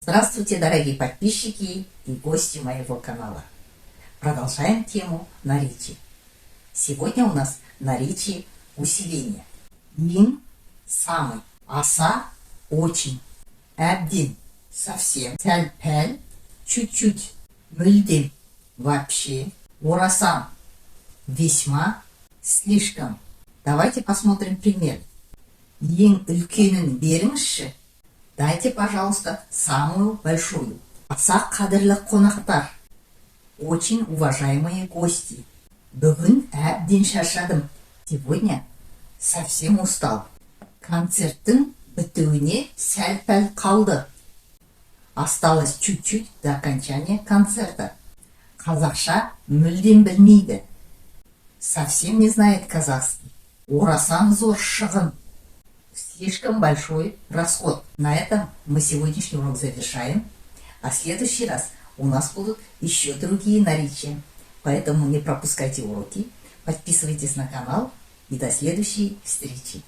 Здравствуйте, дорогие подписчики и гости моего канала. Продолжаем тему наречий. Сегодня у нас наречие усиления. Мин – самый, аса – очень, әбден – совсем, сәл-пәл – чуть-чуть, мүлдем – вообще, орасан – весьма, слишком. Давайте посмотрим пример. Ең үлкенін беріңізші. Дайте, пожалуйста, самую большую. Аса қадірлі қонақтар. Очень уважаемые гости. Бүгін әбден шаршадым. Сегодня совсем устал. Концерттің бітуіне сәл-пәл қалды. Осталось чуть-чуть до окончания концерта. Қазақша мүлдем білмейді. Совсем не знает казахский. Орасан зор шығын. Слишком большой расход. На этом мы сегодняшний урок завершаем. А в следующий раз у нас будут еще другие наречия. Поэтому не пропускайте уроки. Подписывайтесь на канал. И до следующей встречи.